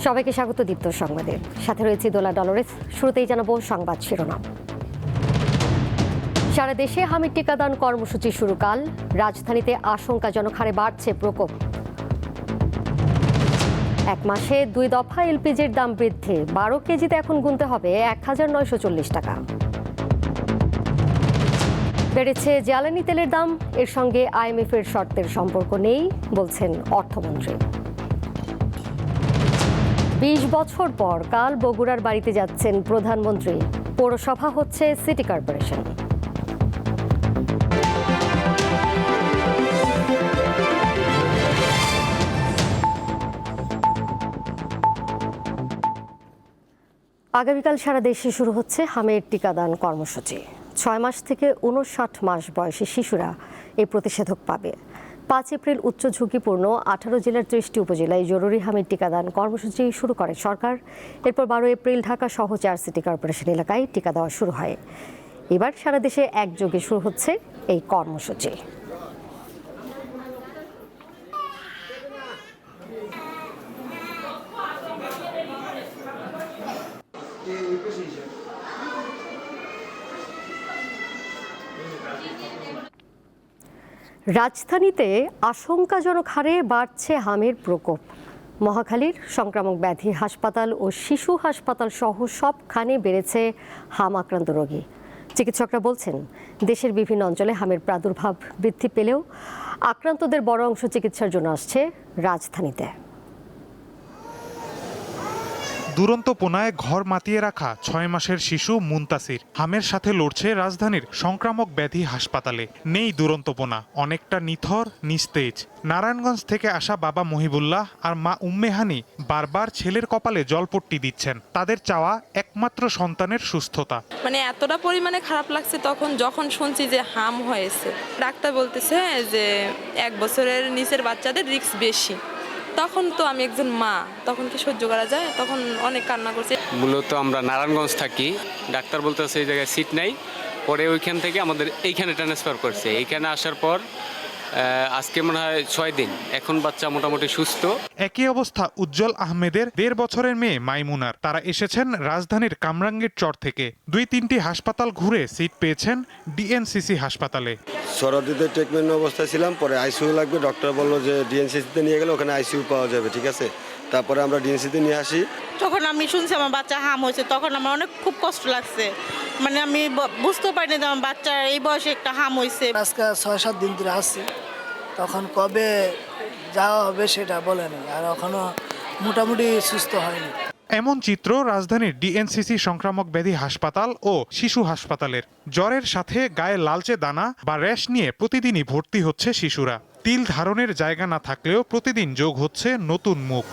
সবাইকে স্বাগত দীপ্ত সংবাদে। সাথে রয়েছে দোলা ডলরেস। শুরুতেই জানাবো সংবাদ শিরোনাম। সারা দেশে হামিদ টিকাদান কর্মসূচি শুরু কাল। রাজধানীতে আশঙ্কাজনক হারে বাড়ছে প্রকোপ। এক মাসে 2 দফা এলপিজির দাম বৃদ্ধি। 12 কেজিতে এখন গুনতে হবে 1940 টাকা। বেড়েছে জ্বালানি তেলের দাম। এর সঙ্গে IMF এর শর্তের সম্পর্ক নেই বলছেন অর্থমন্ত্রী। 20 বছর পর কাল বগুড়ার বাড়িতে যাচ্ছেন প্রধানমন্ত্রী। পৌরসভা হচ্ছে সিটি কর্পোরেশন। আগামীকাল সারা দেশে শুরু হচ্ছে হামের টিকাদান কর্মসূচি। 6 মাস থেকে 59 মাস বয়সী শিশুরা এই প্রতিষেধক পাবে। 5 এপ্রিল উচ্চ ঝুঁকিপূর্ণ 18 জেলার 30টি উপজেলায় জরুরি হামিদ টিকাদান কর্মসূচি শুরু করে সরকার। এরপর 12 এপ্রিল ঢাকা সহ 4 সিটি কর্পোরেশন এলাকায় টিকা দেওয়া শুরু হয়। এবার সারা দেশে একযোগে শুরু হচ্ছে এই কর্মসূচি। রাজধানীতে আশঙ্কাজনক হারে বাড়ছে হামের প্রকোপ। মহাখালীর সংক্রামক ব্যাধি হাসপাতাল ও শিশু হাসপাতাল সহ সবখানে বেড়েছে হাম আক্রান্ত রোগী। চিকিৎসকরা বলছেন, দেশের বিভিন্ন অঞ্চলে হামের প্রাদুর্ভাব বৃদ্ধি পেলেও আক্রান্তদের বড় অংশ চিকিৎসার জন্য আসছে রাজধানীতে। দুরন্তপনায় ঘর মাতিয়ে রাখা 6 মাসের শিশু মুনতাসির হামের সাথে লড়ছে রাজধানীর সংক্রামক ব্যাধি হাসপাতালে। নেই দুরন্তপনা, অনেকটা নিথর নিস্তেজ। নারায়ণগঞ্জ থেকে আসা বাবা মহিবুল্লাহ আর মা উম্মেহানি বারবার ছেলের কপালে জলপট্টি দিচ্ছেন। তাদের চাওয়া একমাত্র সন্তানের সুস্থতা। এতটা পরিমাণে খারাপ লাগছে যখন শুনছি যে হাম হয়েছে। ডাক্তার বলতেছে যে 1 বছরের নিচের বাচ্চাদের রিস্ক বেশি। তখন তো আমি একজন মা, তখন কি সহ্য করা যায়? তখন অনেক কান্না করছি। মূলত আমরা নারায়ণগঞ্জ থাকি, ডাক্তার বলতেছে এই জায়গায় সিট নাই। পরে ওইখান থেকে আমাদের এইখানে ট্রান্সফার করছে। এইখানে আসার পর আজকে মনে হয় 6 দিন, এখন বাচ্চা মোটামুটি সুস্থ। একই অবস্থা উজ্জ্বল আহমেদের 1.5 বছরের মেয়ে মাইমুনার। তারা এসেছেন রাজধানীর কামরাঙ্গীর চর থেকে। 2-3টি হাসপাতাল ঘুরে সিট পেয়েছেন ডিএনসিসি হাসপাতালে। সরদিতে ট্রিটমেন্ট অবস্থায় ছিলাম, পরে আইসিইউ লাগবে। ডক্টর বললো যে ডিএনসিসিতে নিয়ে গেলে ওখানে আইসিইউ পাওয়া যাবে, ঠিক আছে। তারপরে আমরা ডিএনসিতে নিয়ে আসি। যখন আমি শুনছি আমার বাচ্চা হাম হয়েছে, তখন আমার অনেক খুব কষ্ট লাগছে। আমি বুঝতে পারিনি যে আমার বাচ্চার এই বয়সে একটা হাম হয়েছে। আজকে 6-7 দিন ধরে আসছি, তখন কবে যাওয়া হবে সেটা বলেনি, আর এখনো মোটামুটি সুস্থ হয়নি। এমন চিত্র রাজধানীর ডিএনসিসি সংক্রামক ব্যাধি হাসপাতাল ও শিশু হাসপাতালের। জ্বরের সাথে গায়ে লালচে দানা বা র্যাশ নিয়ে প্রতিদিনই ভর্তি হচ্ছে শিশুরা। তিল ধারণের জায়গা না থাকলেও প্রতিদিন যোগ হচ্ছে নতুন মুখ।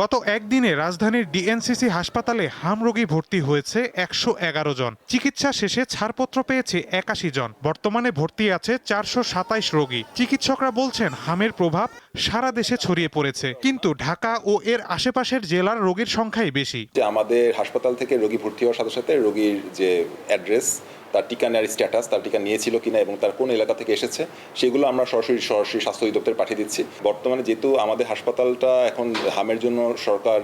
গত একদিনে রাজধানীর ডিএনসিসি হাসপাতালে হাম রোগী ভর্তি হয়েছে 111 জন। চিকিৎসা শেষে ছাড়পত্র পেয়েছে 81 জন। বর্তমানে ভর্তি আছে 427 রোগী। চিকিৎসকরা বলছেন, হামের প্রভাব সারা দেশে ছড়িয়ে পড়েছে, কিন্তু ঢাকা ও এর আশেপাশের জেলার রোগীর সংখ্যাই বেশি। আমাদের হাসপাতাল থেকে রোগী ভর্তি হওয়ার সাথে সাথে রোগীর যে অ্যাড্রেস, তার টিকা নেওয়ার স্ট্যাটাস, তার টিকা নিয়েছিল কিনা এবং তার কোন এলাকা থেকে এসেছে, সেগুলো আমরা সরাসরি স্বাস্থ্য অধিদপ্তরে পাঠিয়ে দিচ্ছি। বর্তমানে যেহেতু আমাদের হাসপাতালটা এখন হামের জন্য সরকার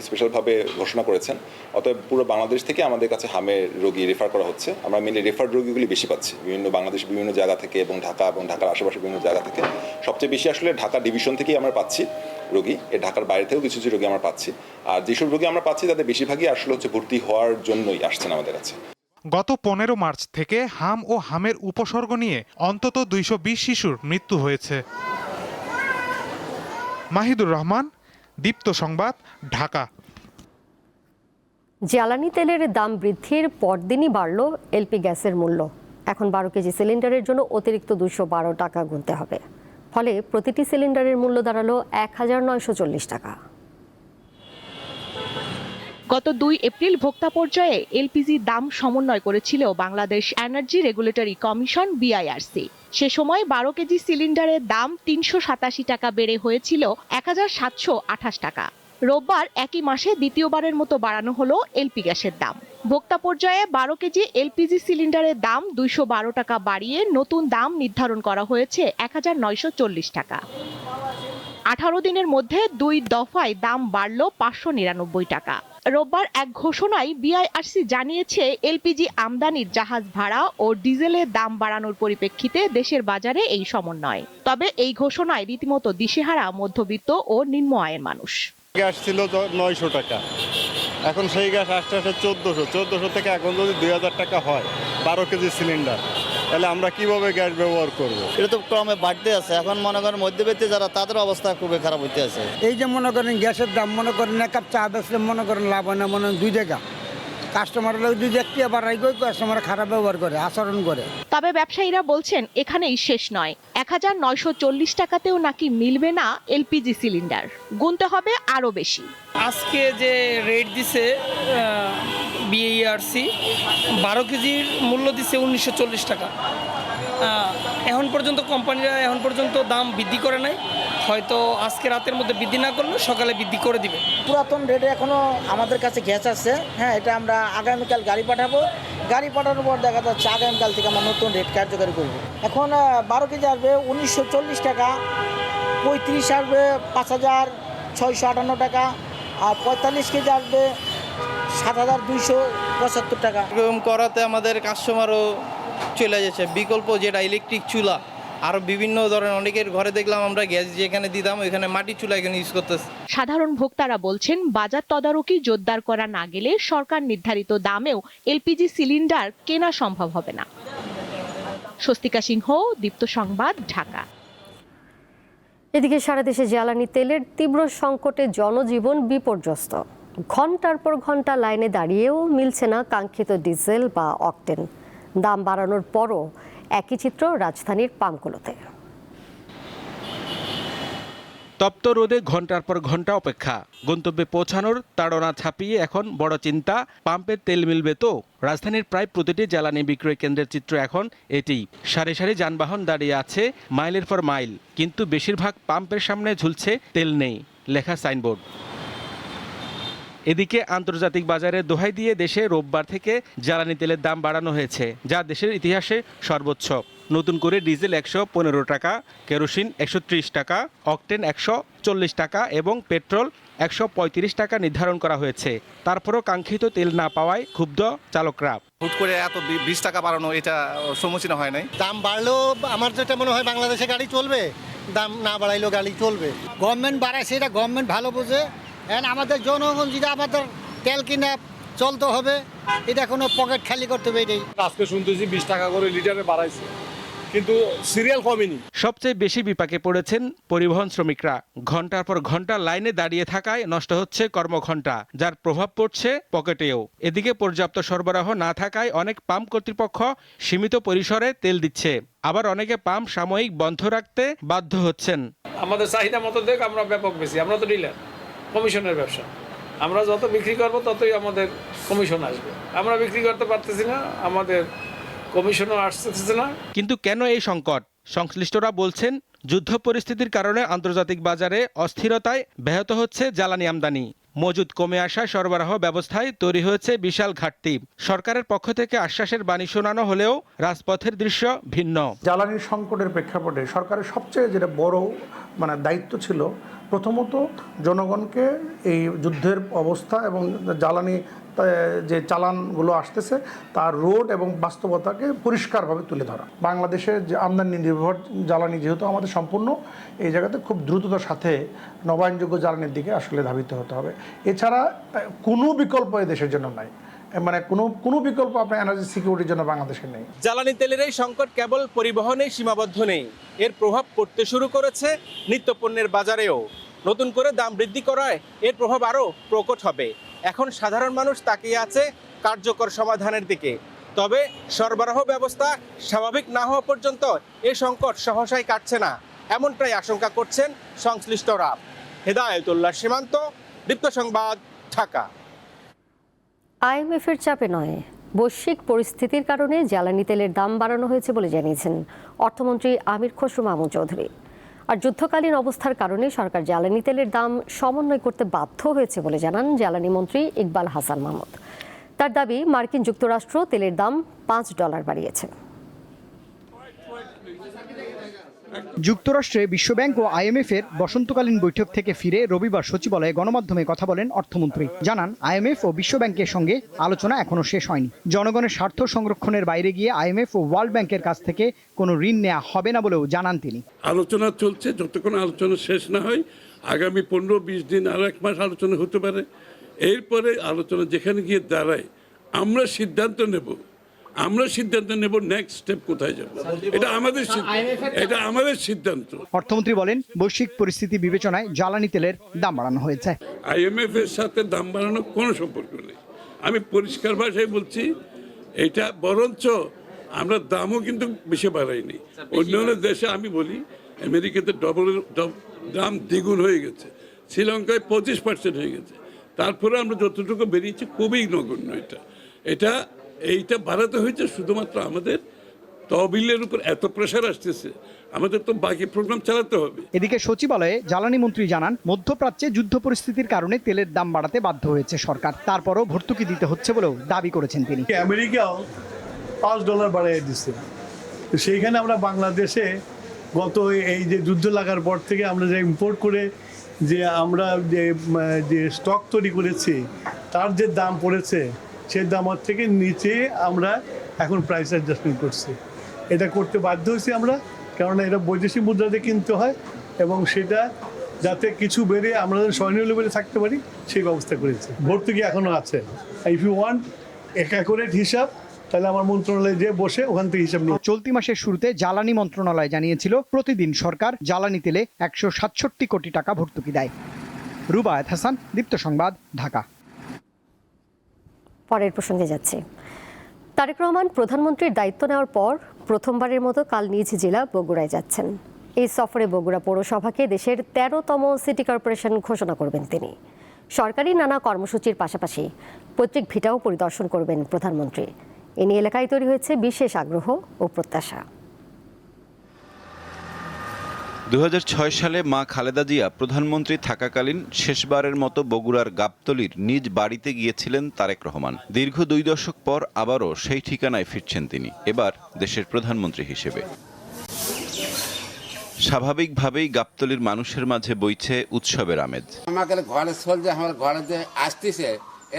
স্পেশালভাবে ঘোষণা করেছেন, অতএব পুরো বাংলাদেশ থেকে আমাদের কাছে হামের রোগী রেফার করা হচ্ছে। আমরা মেনলি রেফার্ড রোগীগুলি বেশি পাচ্ছি বাংলাদেশ বিভিন্ন জায়গা থেকে এবং ঢাকার আশেপাশে বিভিন্ন জায়গা থেকে। সবচেয়ে বেশি আসলে ঢাকা ডিভিশন থেকেই আমরা পাচ্ছি রোগী। ঢাকার বাইরে থেকেও কিছু রোগী আমরা পাচ্ছি। আর যেসব রোগী আমরা পাচ্ছি তাদের বেশিরভাগই আসলে ভর্তি হওয়ার জন্যই আসছেন আমাদের কাছে। গত 15 মার্চ থেকে হাম ও হামের উপসর্গ নিয়ে অন্তত 220 শিশুর মৃত্যু হয়েছে। মাহিদুর রহমান, দীপ্ত সংবাদ, ঢাকা। জ্বালানি তেলের দাম বৃদ্ধির পরদিনই বাড়ল এলপি গ্যাসের মূল্য। এখন 12 কেজি সিলিন্ডারের জন্য অতিরিক্ত 212 টাকা গুনতে হবে। ফলে প্রতিটি সিলিন্ডারের মূল্য দাঁড়ালো 1940 টাকা। গত 2 এপ্রিল ভোক্তা পর্যায়ে এলপিজি দাম সমন্বয় করেছিল Bangladesh energy regulatory commission BIRC. সে সময় 12 কেজি সিলিন্ডারের দাম 387 টাকা বেড়ে হয়েছিল 1728 টাকা। রোববার একই মাসে দ্বিতীয়বারের মতো বাড়ানো হলো এলপি গ্যাসের দাম। ভোক্তা পর্যায়ে 12 কেজি এলপিজি সিলিন্ডারের দাম 212 টাকা বাড়িয়ে নতুন দাম নির্ধারণ করা হয়েছে 1940 টাকা। 18 দিনের মধ্যে 2 দফায় দাম বাড়ল 599 টাকা। রোববার এক ঘোষণায় বিআইআরসি জানিয়েছে এলপিজি আমদানির জাহাজ ভাড়া ও ডিজেলের দাম বাড়ানোর পরিপ্রেক্ষিতে দেশের বাজারে এই সমন্বয়। তবে এই ঘোষণায় রীতিমতো দিশেহারা মধ্যবিত্ত ও নিম্ন আয়ের মানুষ। গ্যাস ছিল 900 টাকা, এখন সেই গ্যাস আসতে আসতে 1400 থেকে এখন যদি 2000 টাকা হয় 12 কেজি সিলিন্ডার, তাহলে আমরা কিভাবে গ্যাস ব্যবহার করব? এটা তো ক্রমে বাড়তে আছে। এখন মনে করেন মধ্যবিত্ত যারা, তাদের অবস্থা খুবই খারাপ হইতে আছে। এই যে মনে করেন গ্যাসের দাম, মনে করেন এক কাপ চা বেচলে মনে করেন লাভ হয় না, মনে করেন 2 টাকা। কাস্টমার যদি একটি আবার কাস্টমার খারাপ ব্যবহার করে, আচরণ করে। তবে ব্যবসায়ীরা বলছেন এখানেই শেষ নয়। 1940 টাকাতেও নাকি মিলবে না এলপিজি সিলিন্ডার, গুনতে হবে আরো বেশি। আজকে যে রেট দিছে বিআইআরসি, 12 কেজির মূল্য দিচ্ছে 1940 টাকা। এখন পর্যন্ত কোম্পানিরা এখন পর্যন্ত দাম বৃদ্ধি করে নাই, হয়তো আজকে রাতের মধ্যে বৃদ্ধি না করলে সকালে বৃদ্ধি করে দিবে। পুরাতন রেটে এখনো আমাদের কাছে গ্যাস আছে। হ্যাঁ, এটা আমরা আগামীকাল গাড়ি পাঠাবো। গাড়ি পাঠানোর পর দেখা যাচ্ছে আগামীকাল থেকে আমরা নতুন রেট কার্যকরী করব। এখন 12 কেজি আসবে 1940 টাকা, 35 আসবে 5658 টাকা, আর 45 কেজি আসবে 7275 টাকা। এরকম করাতে আমাদের কাস্টমারও চলে যাচ্ছে। বিকল্প যেটা ইলেকট্রিক চুলা, আরও বিভিন্ন ধরনের অনেকের ঘরে দেখলাম আমরা গ্যাস যেখানে দিতাম ওইখানে মাটির চুলা এখানে ইউজ করতেছে। সাধারণ ভোক্তারা বলছেন বাজার তদারকি জোরদার করা না গেলে সরকার নির্ধারিত দামেও এলপিজি সিলিন্ডার কেনা সম্ভব হবে না। স্বস্তিকা সিংহ, দীপ্ত সংবাদ, ঢাকা। এদিকে সারা দেশে জ্বালানি তেলের তীব্র সংকটে জনজীবন বিপর্যস্ত। ঘন্টার পর ঘন্টা লাইনে দাঁড়িয়েও মিলছে না কাঙ্ক্ষিত ডিজেল বা অকটেন। দাম বাড়ানোর পরও একই চিত্র রাজধানীর পাম্পগুলোতে। তপ্ত রোদে ঘন্টার পর ঘন্টা অপেক্ষা, গন্তব্যে পৌঁছানোর তাড়না ছাপিয়ে এখন বড় চিন্তা, পাম্পের তেল মিলবে তো? রাজধানীর প্রায় প্রতিটি জ্বালানি বিক্রয় কেন্দ্রের চিত্র এখন এটি। সারি সারি যানবাহন দাঁড়িয়ে আছে মাইলের পর মাইল, কিন্তু বেশিরভাগ পাম্পের সামনে ঝুলছে তেল নেই লেখা সাইনবোর্ড। এদিকে আন্তর্জাতিক বাজারে দোহাই দিয়ে দেশে রোববার থেকে জ্বালানি তেলের দাম বাড়ানো হয়েছে, যা দেশের ইতিহাসে সর্বোচ্চ। নতুন করে ডিজেল 115 টাকা, কেরোসিন 130 টাকা, অকটেন 140 টাকা এবং পেট্রোল 135 টাকা নির্ধারণ করা হয়েছে। তারপরও কাঙ্ক্ষিত তেল না পাওয়ায় ক্ষুব্ধ চালকরা। হুট করে এত 20 টাকা বাড়ানো, এটা সম্মুখীন হয় নাই। দাম বাড়লেও আমার যেটা মনে হয় বাংলাদেশে গাড়ি চলবে, দাম না বাড়াইলেও গাড়ি চলবে। গভর্নমেন্ট বাড়ায় সেটা গভর্নমেন্ট ভালো বোঝে। আমাদের জনগণ যেটা আমাদের তেল কিনা চলতে হবে, এটা কোনো পকেট খালি করতে হবে। এটাই আজকে শুনতেছি 20 টাকা করে লিটারে বাড়াইছে, কিন্তু সিরিয়াল কমেনি। সবচেয়ে বেশি বিপাকে পড়েছেন পরিবহন শ্রমিকরা। ঘন্টার পর ঘন্টা লাইনে দাঁড়িয়ে থাকায় নষ্ট হচ্ছে কর্মঘণ্টা, যার প্রভাব পড়ছে পকেটেও। এদিকে পর্যাপ্ত সরবরাহ না থাকায় অনেক পাম্প কর্তৃপক্ষ সীমিত পরিসরে তেল দিচ্ছে, আবার অনেকে পাম্প সাময়িক বন্ধ রাখতে বাধ্য হচ্ছেন। আমাদের চাহিদা মতো দেখ, আমরা ব্যাপক বেশি, আমরা তো ডিলার, কমিশনের ব্যবসা। আমরা যত বিক্রি করব ততই আমাদের কমিশন আসবে। আমরা বিক্রি করতে পারতেছি না, আমাদের কমিশনও আসতেছে না। কিন্তু কেন এই সংকট? সংশ্লিষ্টরা বলছেন যুদ্ধ পরিস্থিতির কারণে আন্তর্জাতিক বাজারে অস্থিরতায় ব্যাহত হচ্ছে জ্বালানি আমদানি। মজুদ কমে আসায় সরবরাহ ব্যবস্থায় তৈরি হয়েছে বিশাল ঘাটতি। সরকারের পক্ষ থেকে আশ্বাসের বাণী শোনানো হলেও রাজপথের দৃশ্য ভিন্ন। জ্বালানির সংকটের প্রেক্ষাপটে সরকারের সবচেয়ে যেটা বড় দায়িত্ব ছিল, প্রথমত জনগণকে এই যুদ্ধের অবস্থা এবং জ্বালানি যে চালানগুলো আসতেছে তার রোড এবং বাস্তবতাকে পরিষ্কারভাবে তুলে ধরা। বাংলাদেশের যে আমদানি নির্ভর জ্বালানি যেহেতু আমাদের সম্পূর্ণ, এই জায়গাতে খুব দ্রুততার সাথে নবায়নযোগ্য জ্বালানির দিকে আসলে ধাবিত হতে হবে। এছাড়া কোনো বিকল্প এই দেশের জন্য নাই, কোনো বিকল্প আপনার এনার্জি সিকিউরিটির জন্য বাংলাদেশে নেই। জ্বালানি তেলের এই সংকট কেবল পরিবহনে সীমাবদ্ধ নেই, এর প্রভাব পড়তে শুরু করেছে নিত্যপণ্যের বাজারেও। নতুন করে দাম বৃদ্ধি করায় এর প্রভাব আরও প্রকট হবে। এখন সাধারণ মানুষ তাকিয়ে আছে কার্যকর সমাধানের দিকে। তবে সরবরাহ ব্যবস্থা স্বাভাবিক না হওয়া পর্যন্ত এই সংকট সহসাই কাটছে না, এমনটাই আশঙ্কা করছেন সংশ্লিষ্টরা। হেদায়েতুল্লাহ সীমান্ত, দীপ্ত সংবাদ, ঢাকা। আইএমএফের চাপে নয়, বৈশ্বিক পরিস্থিতির কারণে জ্বালানি তেলের দাম বাড়ানো হয়েছে বলে জানিয়েছেন অর্থমন্ত্রী আমির খসরু মাহমুদ চৌধুরী। আর যুদ্ধকালীন অবস্থার কারণে সরকার জ্বালানি তেলের দাম সমন্বয় করতে বাধ্য হয়েছে বলে জানান জ্বালানি মন্ত্রী ইকবাল হাসান মাহমুদ। তার দাবি, মার্কিন যুক্তরাষ্ট্র তেলের দাম $5 বাড়িয়েছে। যুক্তরাষ্ট্রে বিশ্বব্যাংক ও IMF এর বসন্তকালীন বৈঠক থেকে ফিরে রবিবার সচিবালয়ে গণমাধ্যমে কথা বলেন অর্থমন্ত্রী। জানান, IMF ও বিশ্বব্যাংকের সঙ্গে আলোচনা এখনো শেষ হয়নি। জনগণের স্বার্থ সংরক্ষণের বাইরে গিয়ে IMF ও ওয়ার্ল্ড ব্যাংকের কাছ থেকে কোনো ঋণ নেওয়া হবে না বলেও জানান তিনি। আলোচনা চলছে, যতক্ষণ আলোচনা শেষ না হয় আগামী 15-20 দিন আর 1 মাস আলোচনা হতে পারে। এরপরে আলোচনা যেখানে গিয়ে দাঁড়ায় আমরা সিদ্ধান্ত নেব নেক্সট স্টেপ কোথায় যাব। এটা আমাদের সিদ্ধান্ত। অর্থমন্ত্রী বলেন, বৈশ্বিক পরিস্থিতি বিবেচনায় জ্বালানি তেলের দাম বাড়ানো হয়েছে। IMF এর সাথে দাম বাড়ানোর কোনো সম্পর্ক নেই। আমি পরিষ্কার ভাষায় বলছি, এটা বরঞ্চ আমরা দামও কিন্তু বেশি বাড়াইনি। অন্যান্য দেশে আমি বলি আমেরিকাতে দাম দ্বিগুণ হয়ে গেছে, শ্রীলঙ্কায় 25% হয়ে গেছে। তারপরে আমরা যতটুকু বেরিয়েছি খুবই নগণ্য। এইটা বাড়াতে হয়েছে শুধুমাত্র আমাদের তহবিলের উপর এত প্রেশার আসতেছে, আমাদের তো বাকি প্রোগ্রাম চালাতে হবে। এদিকে সচিবালয়ে জ্বালানি মন্ত্রী জানান, মধ্যপ্রাচ্যে যুদ্ধ পরিস্থিতির কারণে তেলের দাম বাড়াতে বাধ্য হয়েছে সরকার। তারপরও ভর্তুকি দিতে হচ্ছে বলেও দাবি করেছেন তিনি। আমেরিকাও $5 বাড়িয়ে দিচ্ছে। সেইখানে আমরা বাংলাদেশে গত এই যে যুদ্ধ লাগার পর থেকে আমরা যে ইম্পোর্ট করে যে আমরা যে স্টক তৈরি করেছি তার যে দাম পড়েছে সেই দামের থেকে নিচে আমরা এখন প্রাইস অ্যাডজাস্টমেন্ট করছি। এটা করতে বাধ্য হয়েছি আমরা, কারণ এটা বৈদেশিক মুদ্রাতে কিনতে হয় এবং সেটা যাতে কিছু বেড়ে আমরা স্বর্ণীয় লেভেলে থাকতে পারি সেই ব্যবস্থা করেছি। ভর্তুকি এখনও আছে। ইফ ইউ ওয়ান্ট অ্যাকুরেট হিসাব তাহলে আমার মন্ত্রণালয়ে যে বসে ওখান থেকে হিসাব নিয়ে। চলতি মাসের শুরুতে জ্বালানি মন্ত্রণালয় জানিয়েছিল, প্রতিদিন সরকার জ্বালানি তেলে 167 কোটি টাকা ভর্তুকি দেয়। রুবায়েত হাসান, দীপ্ত সংবাদ, ঢাকা। পরের প্রসঙ্গে যাচ্ছে। তারেক রহমান প্রধানমন্ত্রীর দায়িত্ব নেওয়ার পর প্রথমবারের মতো কাল নিজ জেলা বগুড়ায় যাচ্ছেন। এই সফরে বগুড়া পৌরসভাকে দেশের 13তম সিটি কর্পোরেশন ঘোষণা করবেন তিনি। সরকারি নানা কর্মসূচির পাশাপাশি পৈতৃক ভিটাও পরিদর্শন করবেন প্রধানমন্ত্রী। এ নিয়ে এলাকায় তৈরি হয়েছে বিশেষ আগ্রহ ও প্রত্যাশা। 2006 সালে মা খালেদা জিয়া প্রধানমন্ত্রী থাকাকালীন শেষবারের মতো বগুড়ার গাবতলীর নিজ বাড়িতে গিয়েছিলেন তারেক রহমান। দীর্ঘ 2 দশক পর আবারও সেই ঠিকানায় ফিরছেন তিনি, এবার দেশের প্রধানমন্ত্রী হিসেবে। স্বাভাবিকভাবেই গাবতলীর মানুষের মাঝে বইছে উৎসবের আমেজ। আমাকে ঘরে চলছে, আমার ঘরে যে আসতেছে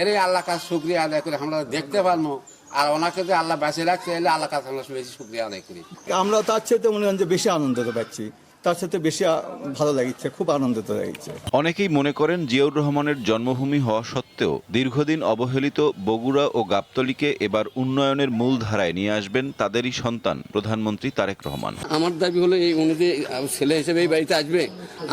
এরই আল্লাহ কাছে শুকরিয়া আদায় করে আমরা দেখতে পারবো। আর ওনাকে যে আল্লাহ বাঁচিয়ে রাখছে এলে আল্লাহ কাছে আমরা বেশি শুকরিয়া আদায় করি। আমরা তার সাথে মনে হয় যে বেশি আনন্দিত পাচ্ছি, তার সাথে বেশি ভালো লাগছে, খুব আনন্দিত লাগছে। অনেকেই মনে করেন জিয়াউর রহমানের জন্মভূমি হওয়া সত্ত্বেও দীর্ঘদিন অবহেলিত বগুড়া ও গাবতলীকে এবার উন্নয়নের মূল ধারায় নিয়ে আসবেন তাদেরই সন্তান প্রধানমন্ত্রী তারেক রহমান। আমার দাবি হলো এই উনি যে ছেলে হিসেবে এই বাড়িতে আসবে,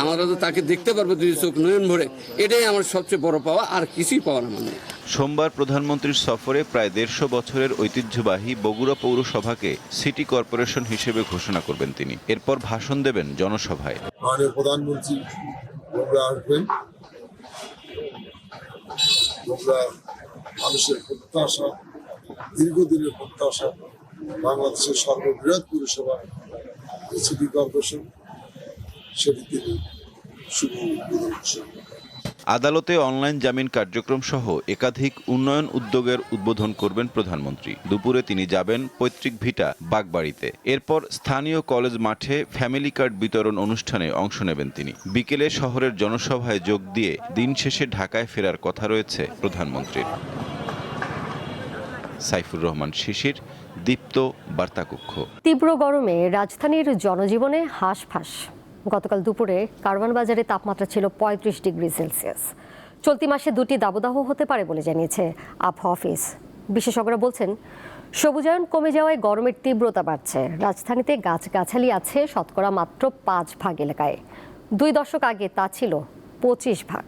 আমরা তো তাকে দেখতে পারবো 2 চোখ নয়ন ভরে, এটাই আমার সবচেয়ে বড় পাওয়া, আর কিছুই পাওয়া না। মানে সোমবার প্রধানমন্ত্রীর সফরে প্রায় 150 বছরের ঐতিহ্যবাহী বগুড়া পৌরসভাকে সিটি কর্পোরেশন হিসেবে ঘোষণা করবেন তিনি। এরপর ভাষণ দেবেন জনসভায়। মাননীয় প্রধানমন্ত্রী বগুড়া আসবেন। বগুড়া মানুষের প্রত্যাশা, দীর্ঘদিনের প্রত্যাশা, বাংলাদেশের সর্ববৃহৎ পৌরসভা সিটি কর্পোরেশন, সেটি তিনি শুভ উদ্বোধন করছেন। আদালতে অনলাইন জামিন কার্যক্রম সহ একাধিক উন্নয়ন উদ্যোগের উদ্বোধন করবেন প্রধানমন্ত্রী। দুপুরে তিনি যাবেন পৈতৃক ভিটা বাগবাড়িতে। এরপর স্থানীয় কলেজ মাঠে ফ্যামিলি কার্ড বিতরণ অনুষ্ঠানে অংশ নেবেন তিনি। বিকেলে শহরের জনসভায় যোগ দিয়ে দিন শেষে ঢাকায় ফেরার কথা রয়েছে প্রধানমন্ত্রীর। সাইফুর রহমান শিশির, দীপ্ত, বার্তাকক্ষ। তীব্র গরমে রাজধানীর জনজীবনে হাঁসফাঁস। গতকাল দুপুরে কারওয়ান বাজারে তাপমাত্রা ছিল 35 ডিগ্রি সেলসিয়াস। চলতি মাসে 2টি দাবদাহ হতে পারে বলে জানিয়েছে আবহাওয়া অফিস। বিশেষজ্ঞরা বলছেন, সবুজায়ন কমে যাওয়ায় গরমের তীব্রতা বাড়ছে। রাজধানীতে গাছগাছালি আছে শতকরা মাত্র 5% এলাকায়। 2 দশক আগে তা ছিল 25%।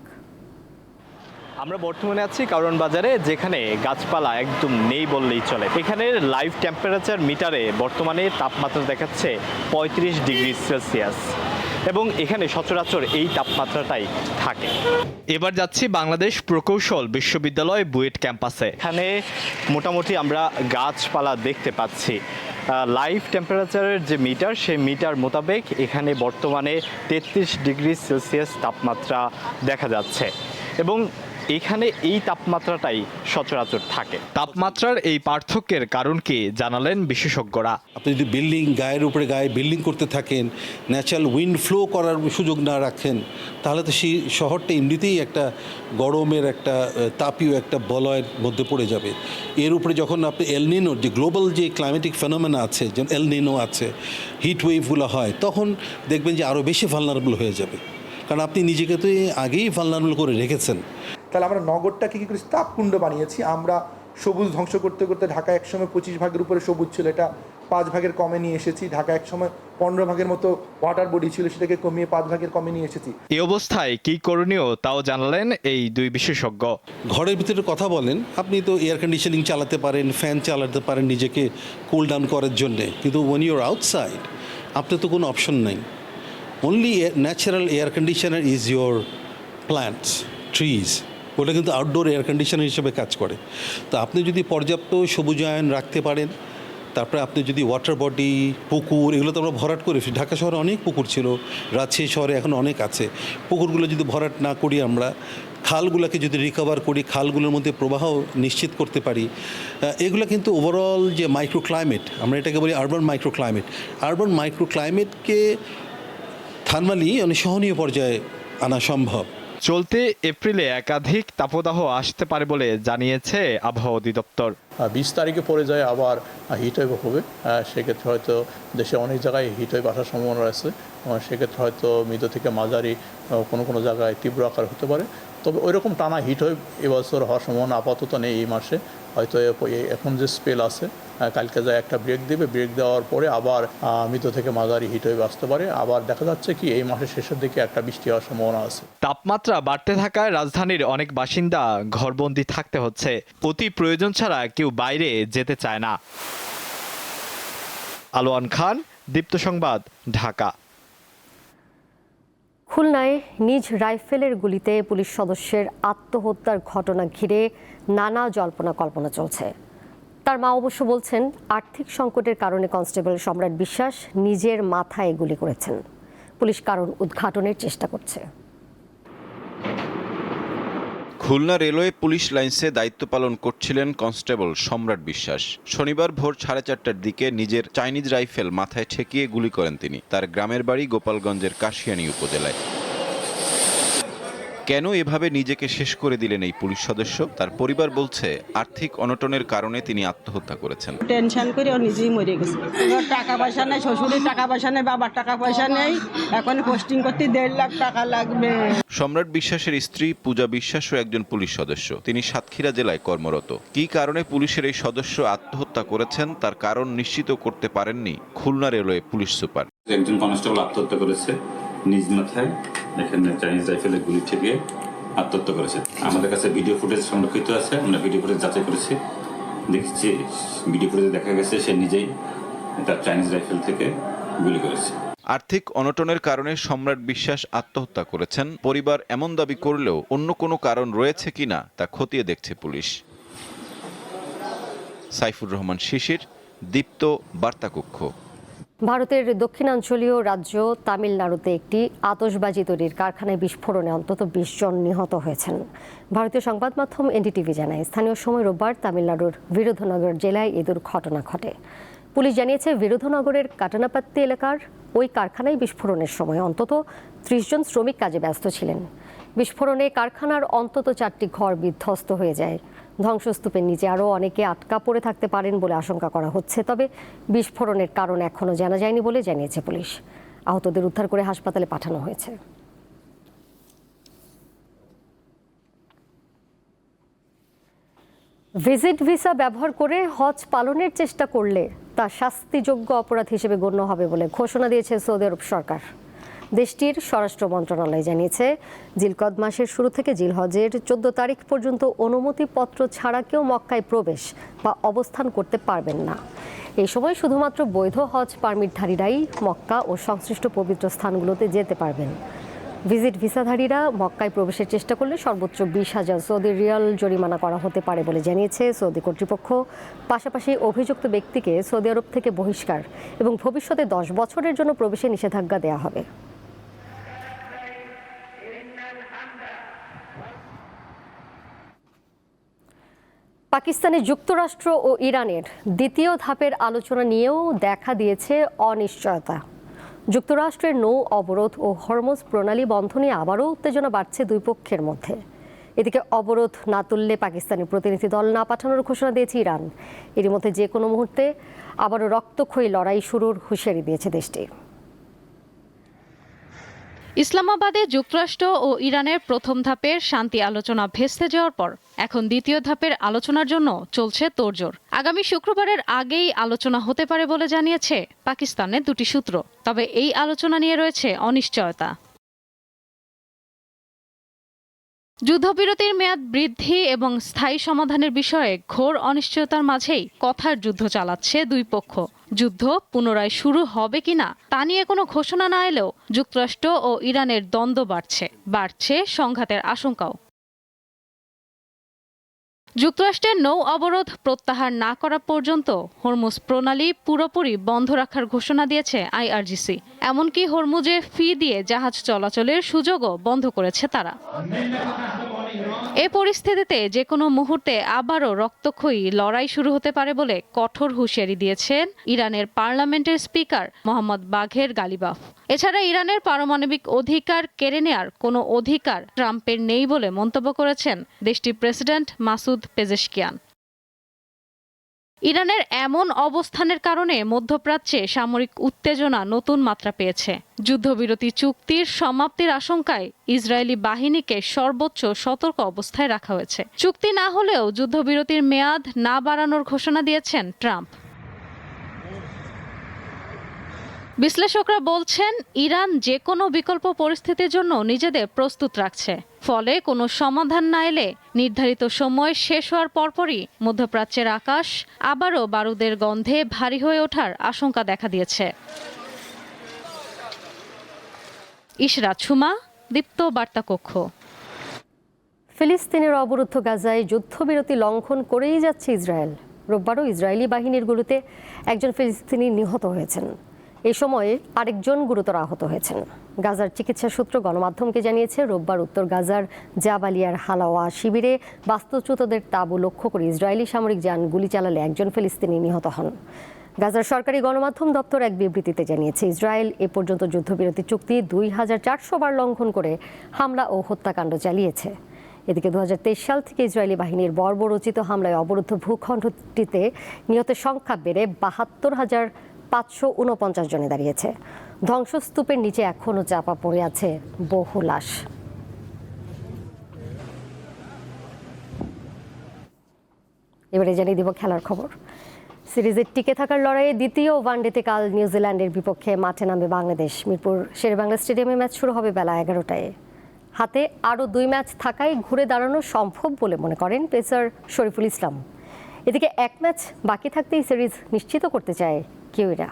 আমরা বর্তমানে আছি কারওয়ান বাজারে, যেখানে গাছপালা একদম নেই বললেই চলে। এখানের লাইভ টেম্পারেচার মিটারে বর্তমানে তাপমাত্রা দেখাচ্ছে 35 ডিগ্রি সেলসিয়াস এবং এখানে সচরাচর এই তাপমাত্রাটাই থাকে। এবার যাচ্ছি বাংলাদেশ প্রকৌশল বিশ্ববিদ্যালয় বুয়েট ক্যাম্পাসে। এখানে মোটামুটি আমরা গাছপালা দেখতে পাচ্ছি। লাইভ টেম্পারেচারের যে মিটার, সেই মিটার মোতাবেক এখানে বর্তমানে 33 ডিগ্রি সেলসিয়াস তাপমাত্রা দেখা যাচ্ছে এবং এখানে এই তাপমাত্রাটাই সচরাচর থাকে। তাপমাত্রার এই পার্থক্যের কারণ কি জানালেন বিশেষজ্ঞরা। আপনি যদি গায়ের উপরে বিল্ডিং করতে থাকেন, ন্যাচারাল উইন্ড ফ্লো করার সুযোগ না রাখেন, তাহলে তো সেই শহরটা এমনিতেই একটা গরমের একটা তাপীয় একটা বলয়ের মধ্যে পড়ে যাবে। এর উপরে যখন আপনি এলনিনো যে গ্লোবাল যে ক্লাইমেটিক ফেনোমেনা আছে, যেমন এলনিনো আছে, হিট ওয়েভগুলো হয়, তখন দেখবেন যে আরও বেশি ভালনারেবল হয়ে যাবে, কারণ আপনি নিজেকে তো আগেই ভালনারেবল করে রেখেছেন। তাহলে আমরা নগরটাকে কী করে তাপকুণ্ড বানিয়েছি। আমরা সবুজ ধ্বংস করতে করতে ঢাকা একসময় 25 ভাগের উপরে সবুজ ছিল, এটা 5 ভাগের কমে নিয়ে এসেছি। ঢাকা একসময় 15 ভাগের মতো ওয়াটার বডি ছিল, সেটাকে কমিয়ে 5 ভাগের কমে নিয়ে এসেছি। এই অবস্থায় কি করণীয় তাও জানালেন এই দুই বিশেষজ্ঞ। ঘরের ভিতরে কথা বলেন, আপনি তো এয়ার কন্ডিশনিং চালাতে পারেন, ফ্যান চালাতে পারেন নিজেকে কুল ডাউন করার জন্যে, কিন্তু ওয়েন ইউর আউটসাইড আপনার তো কোনো অপশন নাই। Only natural air conditioner is your plants, trees. ওটা কিন্তু আউটডোর এয়ার কন্ডিশনার হিসেবে কাজ করে। তো আপনি যদি পর্যাপ্ত সবুজায়ন রাখতে পারেন, তারপরে আপনি যদি ওয়াটার বডি, পুকুর, এগুলো তো আমরা ভরাট করে, ঢাকা শহরে অনেক পুকুর ছিল, রাজশাহী শহরে এখন অনেক আছে, পুকুরগুলো যদি ভরাট না করি, আমরা খালগুলোকে যদি রিকভার করি, খালগুলোর মধ্যে প্রবাহ নিশ্চিত করতে পারি, এগুলো কিন্তু ওভারঅল যে মাইক্রো ক্লাইমেট, আমরা এটাকে বলি urban micro climate, urban micro ক্লাইমেটকে থার্মালি অনেক সহনীয় পর্যায়ে আনা সম্ভব। চলতি এপ্রিলে একাধিক তাপদাহ আসতে পারে বলে জানিয়েছে আবহাওয়া অধিদপ্তর। 20 তারিখে পরে যায় আবার হিট ওয়েভ হবে, সেক্ষেত্রে হয়তো দেশে অনেক জায়গায় হিট ওয়েভ আসার সম্ভাবনা রয়েছে। সেক্ষেত্রে হয়তো মৃদু থেকে মাঝারি কোনো জায়গায় তীব্র আকার হতে পারে। তবে ওইরকম টানা হিট ওয়েভ এবছর হওয়ার সম্ভাবনা আপাতত নেই এই মাসে। হয়তো এখন যে স্পেল আছে, কালকে যায় একটা ব্রেক দেবে, ব্রেক দেওয়ার পরে আবার মৃদু থেকে মাঝারি হিট ওয়েভ আসতে পারে। আবার দেখা যাচ্ছে কি এই মাসের শেষের দিকে একটা বৃষ্টি হওয়ার সম্ভাবনা আছে। তাপমাত্রা বাড়তে থাকায় রাজধানীর অনেক বাসিন্দা ঘরবন্দি থাকতে হচ্ছে। অতি প্রয়োজন ছাড়া কেউ বাইরে যেতে চায় না। আলোয়ান খান, দীপ্ত সংবাদ, ঢাকা। খুলনায় নিজ রাইফেলের গুলিতে পুলিশ সদস্যের আত্মহত্যার ঘটনা ঘিরে নানা জল্পনা কল্পনা চলছে। তার মা অবশ্য বলছেন, আর্থিক সংকটের কারণে কনস্টেবল সম্রাট বিশ্বাস নিজের মাথায় গুলি করেছেন। পুলিশ কারণ উদ্ঘাটনের চেষ্টা করছে। খুলনা রেলওয়ে পুলিশ লাইন্সে দায়িত্ব পালন করছিলেন কনস্টেবল সম্রাট বিশ্বাস। শনিবার ভোর 4:30টার দিকে নিজের চাইনিজ রাইফেল মাথায় ঠেকিয়ে গুলি করেন তিনি। তার গ্রামের বাড়ি গোপালগঞ্জের কাশিয়ানী উপজেলায়। কেন এভাবে নিজেকে শেষ করে দিলেন এই পুলিশ সদস্য? তার পরিবার বলছে, আর্থিক অনটনের কারণে তিনি আত্মহত্যা করেছেন। টেনশন করে ও নিজেই মরে গেছে। টাকা পয়সা নেই, শ্বশুরের টাকা পয়সা নেই, বাবার টাকা পয়সা নেই, এখন পোস্টিং করতে 1.5 লাখ টাকা লাগবে। সম্রাট বিশ্বাসের স্ত্রী পূজা বিশ্বাসও একজন পুলিশ সদস্য। তিনি সাতক্ষীরা জেলায় কর্মরত। কী কারণে পুলিশের এই সদস্য আত্মহত্যা করেছেন তার কারণ নিশ্চিত করতে পারেননি খুলনা রেলওয়ে পুলিশ সুপার। একজন কনস্টেবল আত্মহত্যা করেছে নিজ মাথায়, এখানে চাইনিজ রাইফেলের গুলি থেকে আত্মহত্যা করেছে। আমাদের কাছে ভিডিও ফুটেজ সংরক্ষিত আছে, আমরা ভিডিও ফুটেজ যাচাই করেছি, দেখছি ভিডিও ফুটেজে দেখা গেছে সে নিজেই তার চাইনিজ রাইফেল থেকে গুলি করেছে। আর্থিক অনটনের কারণে সম্রাট বিশ্বাস আত্মহত্যা করেছেন পরিবার এমন দাবি করলেও অন্য কোনো কারণ রয়েছে কিনা তা খতিয়ে দেখছে পুলিশ। সাইফুর রহমান শিশির, দীপ্ত, বার্তাকক্ষ। ভারতের দক্ষিণাঞ্চলীয় রাজ্য তামিলনাড়ুতে একটি আতশবাজি তৈরির কারখানায় বিস্ফোরণে অন্তত 20 জন নিহত হয়েছেন। ভারতীয় সংবাদ মাধ্যম এনডিটিভি জানায়, স্থানীয় সময় রোববার তামিলনাড়ুর বিরুধুনগর জেলায় এই দুর্ঘটনা ঘটে। পুলিশ জানিয়েছে, বিরুধুনগরের কাটানাপাত্তি এলাকার ওই কারখানায় বিস্ফোরণের সময় অন্তত 30 জন শ্রমিক কাজে ব্যস্ত ছিলেন। বিস্ফোরণে কারখানার অন্তত 4টি ঘর বিধ্বস্ত হয়ে যায়। ধ্বংসস্তূপের নিচে আরও অনেকে আটকা পড়ে থাকতে পারেন বলে আশঙ্কা করা হচ্ছে। তবে বিস্ফোরণের কারণ এখনও জানা যায়নি বলে জানিয়েছে পুলিশ। আহতদের উদ্ধার করে হাসপাতালে পাঠানো হয়েছে। ভিজিট ভিসা ব্যবহার করে হজ পালনের চেষ্টা করলে তা শাস্তিযোগ্য অপরাধ হিসেবে গণ্য হবে বলে ঘোষণা দিয়েছে সৌদি আরব সরকার। দেশটির স্বরাষ্ট্র মন্ত্রণালয় জানিয়েছে, জিলকদ মাসের শুরু থেকে জিলহজের 14 তারিখ পর্যন্ত অনুমতিপত্র ছাড়া কেউ মক্কায় প্রবেশ বা অবস্থান করতে পারবেন না। এই সময় শুধুমাত্র বৈধ হজ পারমিটধারীরাই মক্কা ও সংশ্লিষ্ট পবিত্র স্থানগুলোতে যেতে পারবেন। ভিজিট ভিসাধারীরা মক্কায় প্রবেশের চেষ্টা করলে সর্বোচ্চ 20,000 সৌদি রিয়াল জরিমানা করা হতে পারে বলে জানিয়েছে সৌদি কর্তৃপক্ষ। পাশাপাশি অভিযুক্ত ব্যক্তিকে সৌদি আরব থেকে বহিষ্কার এবং ভবিষ্যতে 10 বছরের জন্য প্রবেশে নিষেধাজ্ঞা দেওয়া হবে। পাকিস্তানে যুক্তরাষ্ট্র ও ইরানের দ্বিতীয় ধাপের আলোচনা নিয়েও দেখা দিয়েছে অনিশ্চয়তা। যুক্তরাষ্ট্রের নৌ অবরোধ ও হরমুজ প্রণালী বন্ধ নিয়ে আবারও উত্তেজনা বাড়ছে দুই পক্ষের মধ্যে। এদিকে অবরোধ না তুললে পাকিস্তানের প্রতিনিধি দল না পাঠানোর ঘোষণা দিয়েছে ইরান। এরই মধ্যে যে কোনো মুহূর্তে আবারও রক্তক্ষয়ী লড়াই শুরুর হুঁশিয়ারি দিয়েছে দেশটি। ইসলামাবাদে যুক্তরাষ্ট্র ও ইরানের প্রথম ধাপের শান্তি আলোচনা ভেস্তে যাওয়ার পর এখন দ্বিতীয় ধাপের আলোচনার জন্য চলছে তোড়জোড়। আগামী শুক্রবারের আগেই আলোচনা হতে পারে বলে জানিয়েছে পাকিস্তানের দুটি সূত্র। তবে এই আলোচনা নিয়ে রয়েছে অনিশ্চয়তা। যুদ্ধবিরতির মেয়াদ বৃদ্ধি এবং স্থায়ী সমাধানের বিষয়ে ঘোর অনিশ্চয়তার মাঝেই কথার যুদ্ধ চালাচ্ছে দুই পক্ষ। যুদ্ধ পুনরায় শুরু হবে কিনা তা নিয়ে কোনো ঘোষণা না এলেও যুক্তরাষ্ট্র ও ইরানের দ্বন্দ্ব বাড়ছে সংঘাতের আশঙ্কাও। যুক্তরাষ্ট্রের নৌ অবরোধ প্রত্যাহার না করা পর্যন্ত হরমুজ প্রণালী পুরোপুরি বন্ধ রাখার ঘোষণা দিয়েছে আইআরজিসি। এমনকি হরমুজে ফি দিয়ে জাহাজ চলাচলের সুযোগও বন্ধ করেছে তারা। এ পরিস্থিতিতে যে কোনো মুহূর্তে আবারও রক্তক্ষয়ী লড়াই শুরু হতে পারে বলে কঠোর হুঁশিয়ারি দিয়েছেন ইরানের পার্লামেন্টের স্পিকার মোহাম্মদ বাঘের গালিবাফ। এছাড়া ইরানের পারমাণবিক অধিকার কেড়ে নেয়ার কোনো অধিকার ট্রাম্পের নেই বলে মন্তব্য করেছেন দেশটির প্রেসিডেন্ট মাসুদ পেজেশকিয়ান। ইরানের এমন অবস্থানের কারণে মধ্যপ্রাচ্যে সামরিক উত্তেজনা নতুন মাত্রা পেয়েছে। যুদ্ধবিরতি চুক্তির সমাপ্তির আশঙ্কায় ইসরায়েলি বাহিনীকে সর্বোচ্চ সতর্ক অবস্থায় রাখা হয়েছে। চুক্তি না হলেও যুদ্ধবিরতির মেয়াদ না বাড়ানোর ঘোষণা দিয়েছেন ট্রাম্প। বিশ্লেষকরা বলছেন ইরান যে কোনো বিকল্প পরিস্থিতির জন্য নিজেদের প্রস্তুত রাখছে। ফলে কোনো সমাধান না এলে নির্ধারিত সময় শেষ হওয়ার পরপরই মধ্যপ্রাচ্যের আকাশ আবারও বারুদের গন্ধে ভারী হয়ে ওঠার আশঙ্কা দেখা দিয়েছে। ইশরাত সুমা, দীপ্ত বার্তা কক্ষ। ফিলিস্তিনের অবরুদ্ধ গাজায় যুদ্ধবিরতি লঙ্ঘন করেই যাচ্ছে ইসরায়েল। রোববারও ইসরায়েলি বাহিনীর গুলিতে একজন ফিলিস্তিনি নিহত হয়েছেন। এই সময়ে আরেকজন গুরুতর আহত হয়েছেন। গাজার চিকিৎসা সূত্র গণমাধ্যমকে জানিয়েছে রোববার উত্তর গাজার জাবালিয়ার হালাওয়া শিবিরে বাস্তুচ্যুতদের তাঁবু লক্ষ্য করে ইসরায়েলি সামরিক যান গুলি চালালে একজন ফিলিস্তিনি নিহত হন। গাজার সরকারি গণমাধ্যম দপ্তর এক বিবৃতিতে জানিয়েছে ইসরায়েল এ পর্যন্ত যুদ্ধবিরতি চুক্তি 2400 বার লঙ্ঘন করে হামলা ও হত্যাকাণ্ড চালিয়েছে। এদিকে 2023 সাল থেকে ইসরায়েলি বাহিনীর বর্বরোচিত হামলায় অবরুদ্ধ ভূখণ্ডটিতে নিহতের সংখ্যা বেড়ে 72,549 জনে দাঁড়িয়েছে। ধ্বংসস্তূপের নিচে এখনও চাপা পড়ে আছে বহু লাশ। এবারে জানিয়ে দিব খেলার খবর। সিরিজের টিকে থাকার লড়াইয়ে দ্বিতীয় ওয়ানডেতে কাল নিউজিল্যান্ডের বিপক্ষে মাঠে নামবে বাংলাদেশ। মিরপুর শেরেবাংলা স্টেডিয়ামে ম্যাচ শুরু হবে বেলা 11টায়। হাতে আরও 2 ম্যাচ থাকায় ঘুরে দাঁড়ানো সম্ভব বলে মনে করেন পেসার শরীফুল ইসলাম। এদিকে 1 ম্যাচ বাকি থাকতেই সিরিজ নিশ্চিত করতে চায় কিউইরা।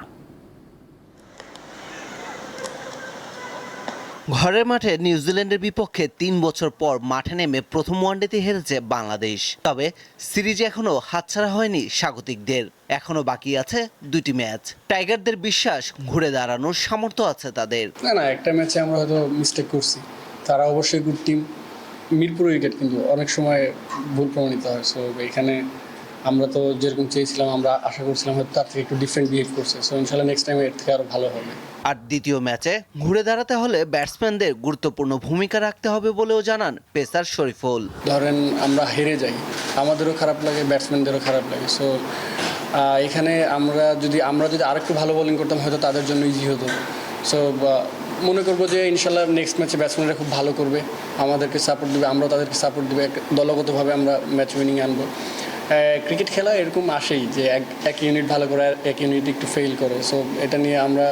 ঘরের মাঠে নিউজিল্যান্ডের বিপক্ষে 3 বছর পর মাঠে নেমে প্রথম ওয়ানডেতে হেরেছে বাংলাদেশ। তবে সিরিজে এখনো হাতছাড়া হয়নি স্বাগতিকদের। এখনো বাকি আছে 2টি ম্যাচ। টাইগারদের বিশ্বাস ঘুরে দাঁড়ানোর সামর্থ্য আছে তাদের। না একটা ম্যাচে আমরা হয়তো মিস্টেক করছি। তারা অবশ্যই গুড টিম। মিরপুর উইকেট কিন্তু অনেক সময় ভুল প্রমাণিত হয়। সো এখানে আমরা তো যেরকম চেয়েছিলাম, আমরা আশা করছিলাম হয়তো তার থেকে একটু ডিফারেন্ট বিহেভ করছে। সো ইনশাল্লাহ নেক্সট টাইম এর থেকে আরো ভালো হবে। আর দ্বিতীয় ম্যাচে ঘুরে দাঁড়াতে হলে ব্যাটসম্যানদের গুরুত্বপূর্ণ ভূমিকা রাখতে হবে বলেও জানান পেসার শরীফুল। ধরেন আমরা হেরে যাই, আমাদেরও খারাপ লাগে, ব্যাটসম্যানদেরও খারাপ লাগে। সো এখানে আমরা যদি আরেকটু ভালো বোলিং করতাম হয়তো তাদের জন্য ইজি হতো। সো মনে করবো যে ইনশাল্লাহ নেক্সট ম্যাচে ব্যাটসম্যানরা খুব ভালো করবে, আমাদেরকে সাপোর্ট দেবে, আমরাও তাদেরকে সাপোর্ট দেবে। দলগতভাবে আমরা ম্যাচ উইনিং আনবো। ক্রিকেট খেলা এরকম আসেই যে এক ইউনিট ভালো করে এক ইউনিট একটু ফেল করে। সো এটা নিয়ে আমরা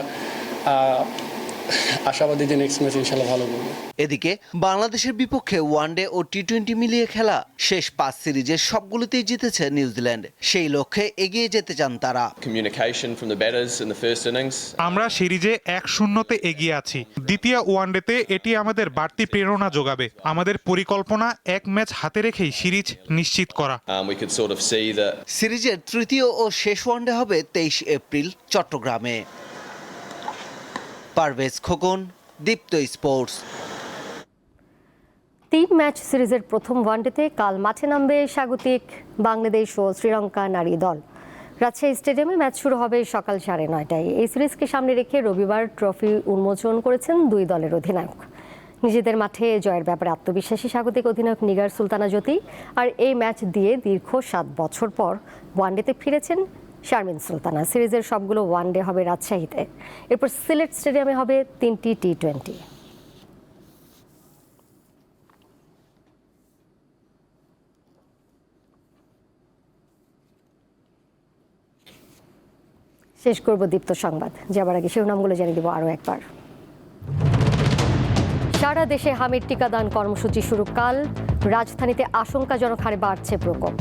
আশাবাদী যে নেক্সট ম্যাচ ইনশাল্লাহ ভালো করবো। এদিকে বাংলাদেশের বিপক্ষে ওয়ানডে ও টি20 মিলিয়ে খেলা শেষ 5 সিরিজের সবগুলোতেই জিতেছে নিউজিল্যান্ড। সেই লক্ষ্যে এগিয়ে যেতে চান তারা। আমরা সিরিজে 1-0-তে এগিয়ে আছি। দ্বিতীয় ওয়ানডেতে এটি আমাদের বাড়তি প্রেরণা যোগাবে। আমাদের পরিকল্পনা 1 ম্যাচ হাতে রেখেই সিরিজ নিশ্চিত করা। সিরিজের তৃতীয় ও শেষ ওয়ানডে হবে 23 এপ্রিল চট্টগ্রামে। পারভেজ খোকন, দীপ্ত স্পোর্টস। 3 ম্যাচ সিরিজের প্রথম ওয়ানডেতে কাল মাঠে নামবে স্বাগতিক বাংলাদেশ ও শ্রীলঙ্কা নারী দল। রাজশাহী স্টেডিয়ামে ম্যাচ শুরু হবে সকাল 9:30টায়। এই সিরিজকে সামনে রেখে রবিবার ট্রফি উন্মোচন করেছেন দুই দলের অধিনায়ক। নিজেদের মাঠে জয়ের ব্যাপারে আত্মবিশ্বাসী স্বাগতিক অধিনায়ক নিগার সুলতানা জ্যোতি। আর এই ম্যাচ দিয়ে দীর্ঘ 7 বছর পর ওয়ানডেতে ফিরেছেন শারমিন সুলতানা। সিরিজের সবগুলো ওয়ানডে হবে রাজশাহীতে, এরপর সিলেট স্টেডিয়ামে হবে 3টি টি20। শেষ করব দীপ্ত সংবাদ, যাবার আগে শিরোনামগুলো জানিয়ে দেব আরও একবার। সারা দেশে হামের টিকাদান কর্মসূচি শুরু কাল। রাজধানীতে আশঙ্কাজনক হারে বাড়ছে প্রকোপ।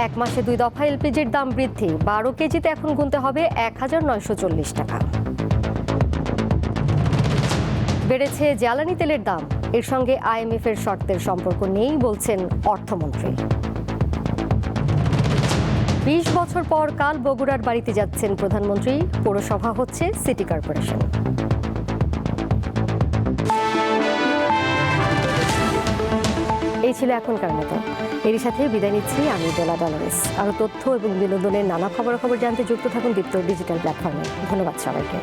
1 মাসে 2 দফা এলপিজির দাম বৃদ্ধি, 12 কেজিতে এখন গুনতে হবে 1940 টাকা। বেড়েছে জ্বালানি তেলের দাম, এর সঙ্গে আইএমএফ এর শর্তের সম্পর্ক নেই বলছেন অর্থমন্ত্রী। 20 বছর পর কাল বগুড়ার বাড়িতে যাচ্ছেন প্রধানমন্ত্রী। পৌরসভা হচ্ছে সিটি কর্পোরেশন। এই ছিল এখনকার মতো। এরই সাথে বিদায় নিচ্ছি আমি ডোলা ডলারেস। আরও তথ্য এবং বিনোদনের নানা খবরাখবর জানতে যুক্ত থাকুন দীপ্ত ডিজিটাল প্ল্যাটফর্মে। ধন্যবাদ সবাইকে।